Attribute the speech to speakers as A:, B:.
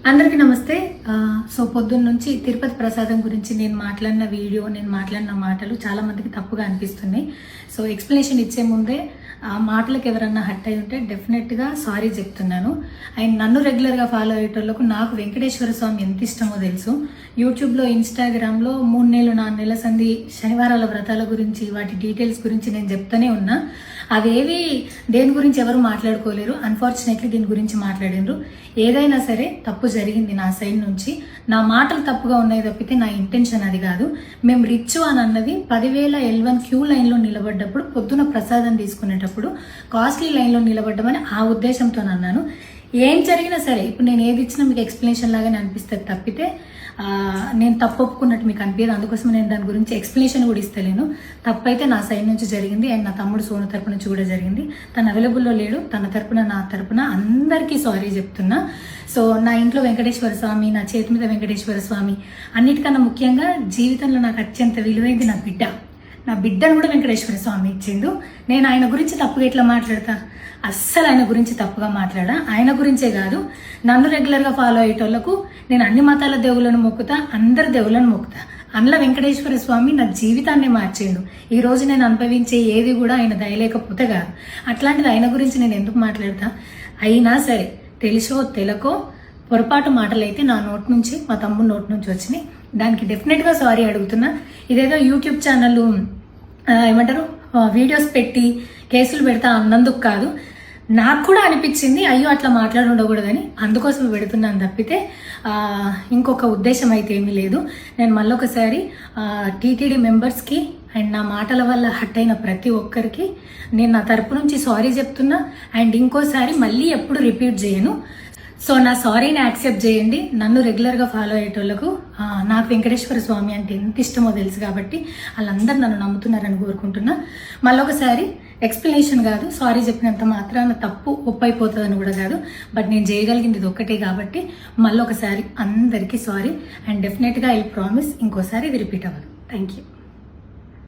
A: అందరికీ నమస్తే. సో పొద్దున్న నుంచి తిరుపతి ప్రసాదం గురించి నేను మాట్లాడిన వీడియో, నేను మాట్లాడిన మాటలు చాలా మందికి తప్పుగా అనిపిస్తున్నాయి. సో ఎక్స్ప్లెనేషన్ ఇచ్చే ముందే ఆ మాటలకు ఎవరన్నా హట్ అయి ఉంటే డెఫినెట్గా సారీ చెప్తున్నాను. అండ్ నన్ను రెగ్యులర్గా ఫాలో అయ్యేటోళ్ళకు నాకు వెంకటేశ్వర స్వామి ఎంత ఇష్టమో తెలుసు. యూట్యూబ్లో, ఇన్స్టాగ్రామ్లో 3 నెలలు 4 నెలల సంది శనివారాల వ్రతాల గురించి, వాటి డీటెయిల్స్ గురించి నేను చెప్తూనే ఉన్నా. అవేవి దేని గురించి ఎవరు మాట్లాడుకోలేరు. అన్ఫార్చునేట్లీ దీని గురించి మాట్లాడినరు. ఏదైనా సరే తప్పు జరిగింది నా సైడ్ నుంచి. నా మాటలు తప్పుగా ఉన్నాయి తప్పితే నా ఇంటెన్షన్ అది కాదు. మేము రిచ్ అని అన్నది 10,000 L1 క్యూ లైన్లో నిలబడ్డప్పుడు, పొద్దున ప్రసాదం తీసుకునేటప్పుడు కాస్ట్లీ లైన్లో నిలబడ్డమని ఆ ఉద్దేశంతో అన్నాను. ఏం జరిగినా సరే ఇప్పుడు నేను ఏది ఇచ్చినా మీకు ఎక్స్ప్లెనేషన్ లాగానే అనిపిస్తుంది తప్పితే నేను తప్పు ఒప్పుకున్నట్టు మీకు అనిపించదు. అందుకోసం నేను దాని గురించి ఎక్స్ప్లెనేషన్ కూడా ఇస్తలేను. తప్పైతే నా సైడ్ నుంచి జరిగింది అండ్ నా తమ్ముడు సోను తరపు నుంచి కూడా జరిగింది. తను అవైలబుల్లో లేడు. తన తరపున, నా తరపున అందరికీ సారీ చెప్తున్నా. సో నా ఇంట్లో వెంకటేశ్వర స్వామి, నా చేతి మీద వెంకటేశ్వర స్వామి, అన్నిటికన్నా ముఖ్యంగా జీవితంలో నాకు అత్యంత విలువైంది నా బిడ్డ. నా బిడ్డను కూడా వెంకటేశ్వర స్వామి ఇచ్చిండు. నేను ఆయన గురించి తప్పుగా ఎట్లా మాట్లాడతా? అస్సలు ఆయన గురించి తప్పుగా మాట్లాడా. ఆయన గురించే కాదు, నన్ను రెగ్యులర్గా ఫాలో అయ్యేటోళ్లకు నేను అన్ని మతాల దేవులను మొక్కుతా, అందరి దేవులను మొక్కుతా. అందులో వెంకటేశ్వర స్వామి నా జీవితాన్ని మార్చిండు. ఈ రోజు నేను అనుభవించే ఏది కూడా ఆయన దయలేకపోతే కాదు. అట్లాంటిది ఆయన గురించి నేను ఎందుకు మాట్లాడతా? అయినా సరే తెలుసో తెలకో పొరపాటు మాటలు అయితే నా నోటి నుంచి, మా తమ్ముడు నోటి నుంచి వచ్చినాయి. దానికి డెఫినెట్గా సారీ అడుగుతున్నా. ఇదేదో యూట్యూబ్ ఛానల్ ఏమంటారు వీడియోస్ పెట్టి కేసులు పెడతా అన్నందుకు కాదు, నాకు కూడా అనిపించింది అయ్యో అట్లా మాట్లాడి ఉండకూడదని, అందుకోసం పెడుతున్నాను తప్పితే ఇంకొక ఉద్దేశం అయితే ఏమీ లేదు. నేను మళ్ళొకసారి టీటీడీ మెంబర్స్కి అండ్ నా మాటల వల్ల హట్ అయిన ప్రతి ఒక్కరికి నేను నా తరపు నుంచి సారీ చెప్తున్నా. అండ్ ఇంకోసారి మళ్ళీ ఎప్పుడు రిపీట్ చేయను. సో నా సారీని యాక్సెప్ట్ చేయండి. నన్ను రెగ్యులర్గా ఫాలో అయ్యేటోళ్లకు నాకు వెంకటేశ్వర స్వామి అంటే ఎంత ఇష్టమో తెలుసు కాబట్టి వాళ్ళందరూ నన్ను నమ్ముతున్నారని కోరుకుంటున్నా. మళ్ళొకసారి ఎక్స్ప్లెనేషన్ కాదు, సారీ చెప్పినంత మాత్రాన తప్పు ఒప్పైపోతుందని కూడా కాదు. బట్ నేను చేయగలిగింది ఇది ఒక్కటే కాబట్టి మళ్ళొకసారి అందరికీ సారీ. అండ్ డెఫినెట్గా ఐ ప్రామిస్ ఇంకోసారి ఇది రిపీట్ అవ్వదు. Thank you.